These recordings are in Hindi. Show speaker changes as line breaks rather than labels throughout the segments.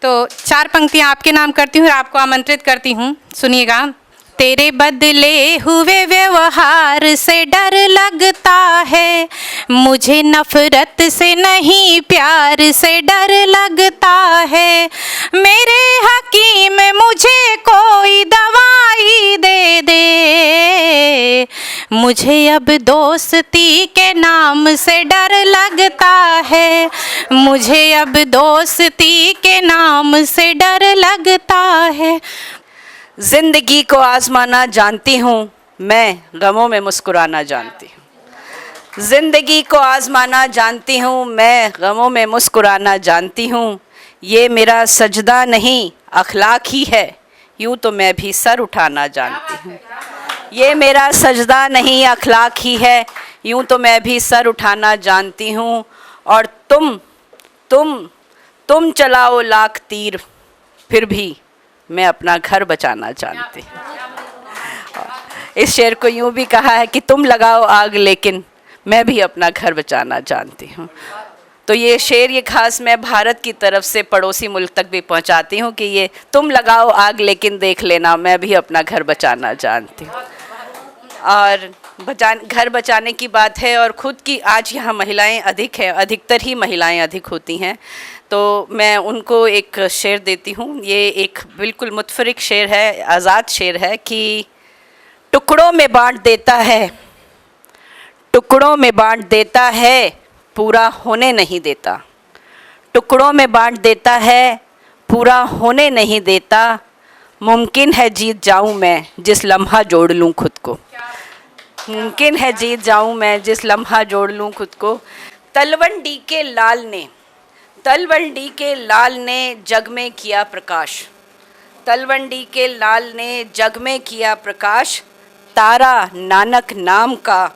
तो 4 पंक्तियाँ आपके नाम करती हूँ और आपको आमंत्रित करती हूँ, सुनिएगा। तेरे बदले हुए व्यवहार से डर लगता है, मुझे नफरत से नहीं प्यार से डर लगता है। मेरे हकीम मुझे कोई दवाई दे दे, मुझे अब दोस्ती के नाम से डर लगता है, मुझे अब दोस्ती के नाम से डर लगता है।
जिंदगी को आजमाना जानती हूँ मैं, गमों में मुस्कुराना जानती हूँ। जिंदगी को आजमाना जानती हूँ मैं, गमों में मुस्कुराना जानती हूँ। ये मेरा सजदा नहीं अखलाक ही है, यूँ तो मैं भी सर उठाना जानती हूँ। ये मेरा सजदा नहीं अखलाक ही है, यूँ तो मैं भी सर उठाना जानती हूँ। और तुम चलाओ लाख तीर, फिर भी मैं अपना घर बचाना जानती हूँ। इस शेर को यूँ भी कहा है कि तुम लगाओ आग लेकिन मैं भी अपना घर बचाना जानती हूँ। तो ये शेर ये खास मैं भारत की तरफ से पड़ोसी मुल्क तक भी पहुँचाती हूँ कि ये तुम लगाओ आग लेकिन देख लेना मैं भी अपना घर बचाना जानती हूँ। और घर बचाने की बात है और ख़ुद की आज यहाँ महिलाएं अधिक हैं, अधिकतर ही महिलाएं अधिक होती हैं, तो मैं उनको एक शेर देती हूँ। ये एक बिल्कुल मुतफरिक शेर है, आज़ाद शेर है कि टुकड़ों में बांट देता है, टुकड़ों में बांट देता है, पूरा होने नहीं देता। टुकड़ों में बांट देता है, पूरा होने नहीं देता। मुमकिन है जीत जाऊँ मैं जिस लम्हा जोड़ लूँ खुद को, मुमकिन है जीत जाऊँ मैं जिस लम्हा जोड़ लूँ खुद को। तलवंडी के लाल ने, तलवंडी के लाल ने जग में किया प्रकाश, तलवंडी के लाल ने जग में किया प्रकाश। तारा नानक नाम का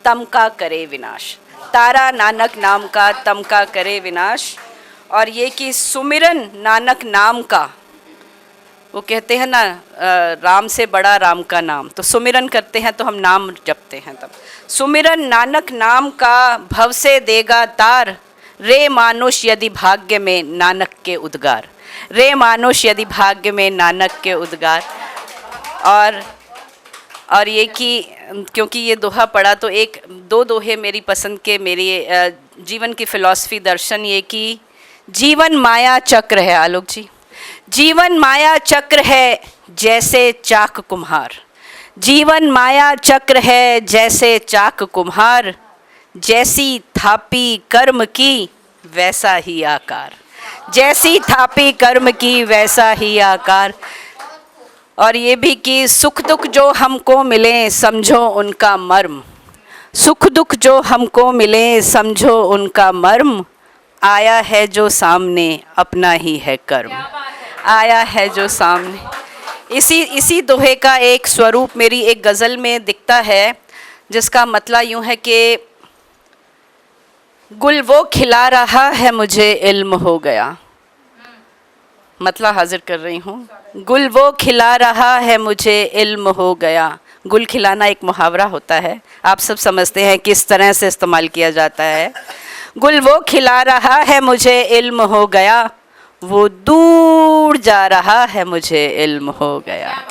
तमका करे विनाश, तारा नानक नाम का तमका करे विनाश। और ये कि सुमिरन नानक नाम का, वो कहते हैं ना राम से बड़ा राम का नाम, तो सुमिरन करते हैं तो हम नाम जपते हैं तब। सुमिरन नानक नाम का भव से देगा तार, रे मानुष यदि भाग्य में नानक के उद्गार, रे मानुष यदि भाग्य में नानक के उद्गार। और ये कि क्योंकि ये दोहा पढ़ा तो एक दो दोहे मेरी पसंद के, मेरी जीवन की फ़िलॉसफ़ी दर्शन ये कि जीवन माया चक्र है। आलोक जी, जीवन माया चक्र है जैसे चाक कुम्हार, जीवन माया चक्र है जैसे चाक कुम्हार। जैसी थापी कर्म की वैसा ही आकार, जैसी थापी कर्म की वैसा ही आकार। और ये भी कि सुख दुख जो हमको मिले समझो उनका मर्म, सुख दुख जो हमको मिले समझो उनका मर्म। आया है जो सामने अपना ही है कर्म, आया है जो सामने। इसी दोहे का एक स्वरूप मेरी एक गज़ल में दिखता है जिसका मतलब यूँ है कि गुल वो खिला रहा है मुझे इल्म हो गया, मतलब हाजिर कर रही हूँ। गुल वो खिला रहा है मुझे इल्म हो गया। गुल खिलाना एक मुहावरा होता है, आप सब समझते हैं किस तरह से इस्तेमाल किया जाता है। गुल वो खिला रहा है मुझे इल्म हो गया, वो दूर जा रहा है मुझे इल्म हो गया।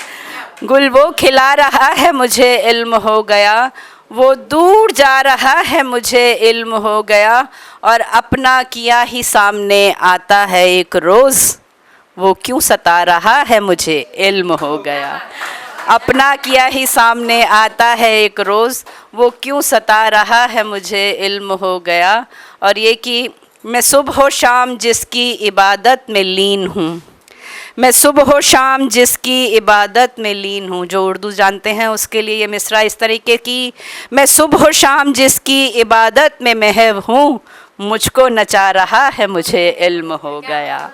गुल वो खिला रहा है मुझे इल्म हो गया, वो दूर जा रहा है मुझे इल्म हो गया। और अपना किया ही सामने आता है एक रोज़, वो क्यों सता रहा है मुझे इल्म हो गया। अपना किया ही सामने आता है एक रोज़, वो क्यों सता रहा है मुझे इल्म हो गया। और ये कि मैं सुबह शाम जिसकी इबादत में लीन हूँ, मैं सुबह शाम जिसकी इबादत में लीन हूँ। जो उर्दू जानते हैं उसके लिए ये मिसरा इस तरीके की, मैं सुबह शाम जिसकी इबादत में महव हूँ, मुझको नचा रहा है मुझे इल्म हो गया,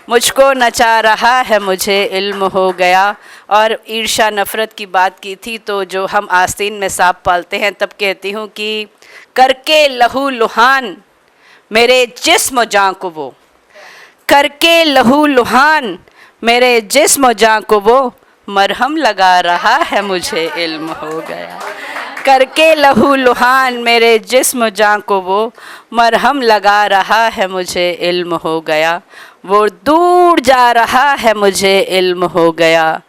मुझको नचा रहा है मुझे इल्म हो गया। और ईर्ष्या नफ़रत की बात की थी, तो जो हम आस्तीन में सांप पालते हैं तब कहती हूँ कि करके लहू लुहान मेरे जिस्म जान को वो, करके लहू लुहान मेरे जिस्म जान को वो, मरहम लगा रहा है मुझे इल्म हो गया, करके लहू लुहान मेरे जिस्म जान को वो मरहम लगा रहा है, मुझे इल्म हो गया। वो दूर जा रहा है, मुझे इल्म हो गया।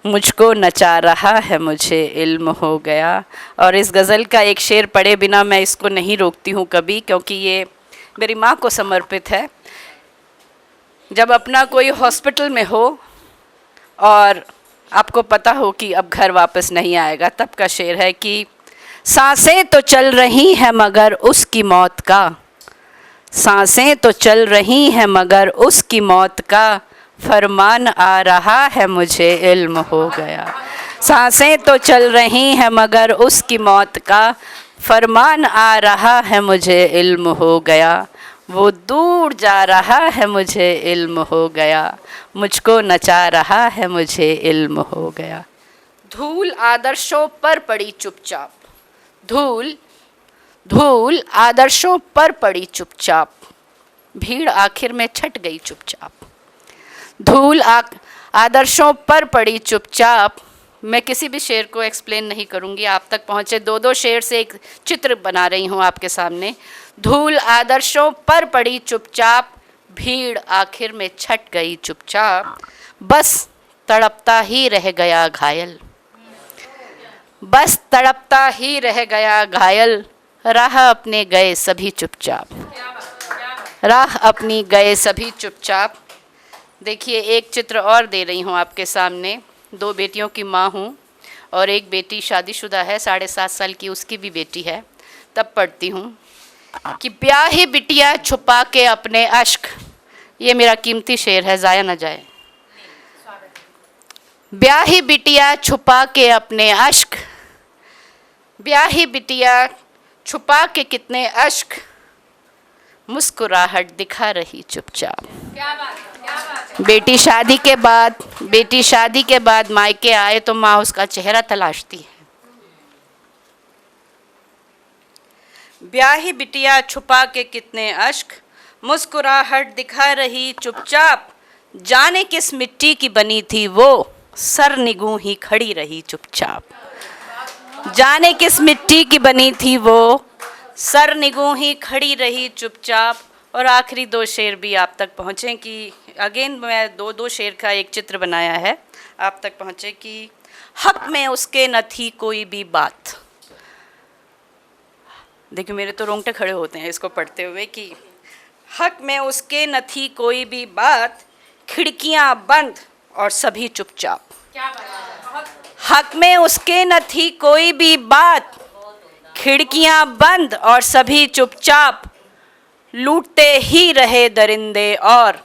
मुझको नचा रहा है, मुझे इल्म हो गया। और इस गज़ल का एक शेर पढ़े बिना मैं इसको नहीं रोकती हूँ कभी, क्योंकि ये मेरी माँ को समर्पित है। जब अपना कोई हॉस्पिटल में हो और आपको पता हो कि अब घर वापस नहीं आएगा, तब का शेर है कि सांसें तो चल रही हैं मगर उसकी मौत का, सांसें तो चल रही हैं मगर उसकी मौत का फरमान आ रहा है, मुझे इल्म हो गया। सांसें तो चल रही हैं मगर उसकी मौत का फरमान आ रहा है, मुझे इल्म हो गया। वो दूर जा रहा है, मुझे इल्म हो गया। मुझको नचा रहा है, मुझे इल्म हो गया। धूल आदर्शों पर पड़ी चुपचाप, धूल धूल आदर्शों पर पड़ी चुपचाप, भीड़ आखिर में छट गई चुपचाप। धूल आदर्शों पर पड़ी चुपचाप। मैं किसी भी शेर को एक्सप्लेन नहीं करूँगी, आप तक पहुँचे। दो दो शेर से एक चित्र बना रही हूँ आपके सामने। धूल आदर्शों पर पड़ी चुपचाप, भीड़ आखिर में छट गई चुपचाप। बस तड़पता ही रह गया घायल, बस तड़पता ही रह गया घायल। राह अपने गए सभी चुपचाप, राह अपनी गए सभी चुपचाप। देखिए एक चित्र और दे रही हूँ आपके सामने। दो बेटियों की माँ हूँ और एक बेटी शादीशुदा है, 7.5 साल की उसकी भी बेटी है। तब पढ़ती हूँ कि ब्याही बिटिया छुपा के अपने अश्क, ये मेरा कीमती शेर है, ज़ाया ना जाए। ब्याही बिटिया छुपा के अपने अश्क, ब्याही बिटिया छुपा के कितने अश्क, मुस्कुराहट दिखा रही चुपचाप। बेटी शादी के बाद मायके आए तो माँ उसका चेहरा तलाशती है। ब्याही बिटिया छुपा के कितने अश्क, मुस्कुराहट दिखा रही चुपचाप। जाने किस मिट्टी की बनी थी वो, सर निगूं ही खड़ी रही चुपचाप। जाने किस मिट्टी की बनी थी वो, सर निगूं ही खड़ी रही चुपचाप। और आखिरी दो शेर भी आप तक पहुँचे कि अगेन मैं दो शेर का एक चित्र बनाया है, आप तक पहुँचे कि हक में उसके न थी कोई भी बात। देखिए मेरे तो रोंगटे खड़े होते हैं इसको पढ़ते हुए कि हक में उसके न थी कोई भी बात, खिड़कियां बंद और सभी चुपचाप। हक में उसके न थी कोई भी बात, खिड़कियां बंद और सभी चुपचाप। लूटते ही रहे दरिंदे और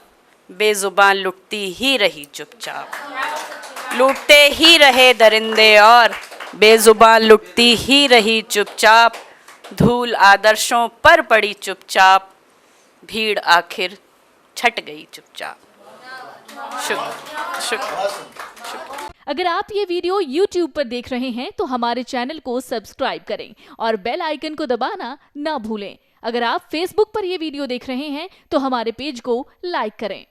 बेजुबान लुटती ही रही चुपचाप। लूटते ही रहे दरिंदे और बेजुबान लुटती ही रही चुपचाप। धूल आदर्शों पर पड़ी चुपचाप, भीड़ आखिर छट गई चुपचाप। शुक्र।
अगर आप ये वीडियो YouTube पर देख रहे हैं तो हमारे चैनल को सब्सक्राइब करें और बेल आइकन को दबाना ना भूलें। अगर आप Facebook पर ये वीडियो देख रहे हैं तो हमारे पेज को लाइक करें।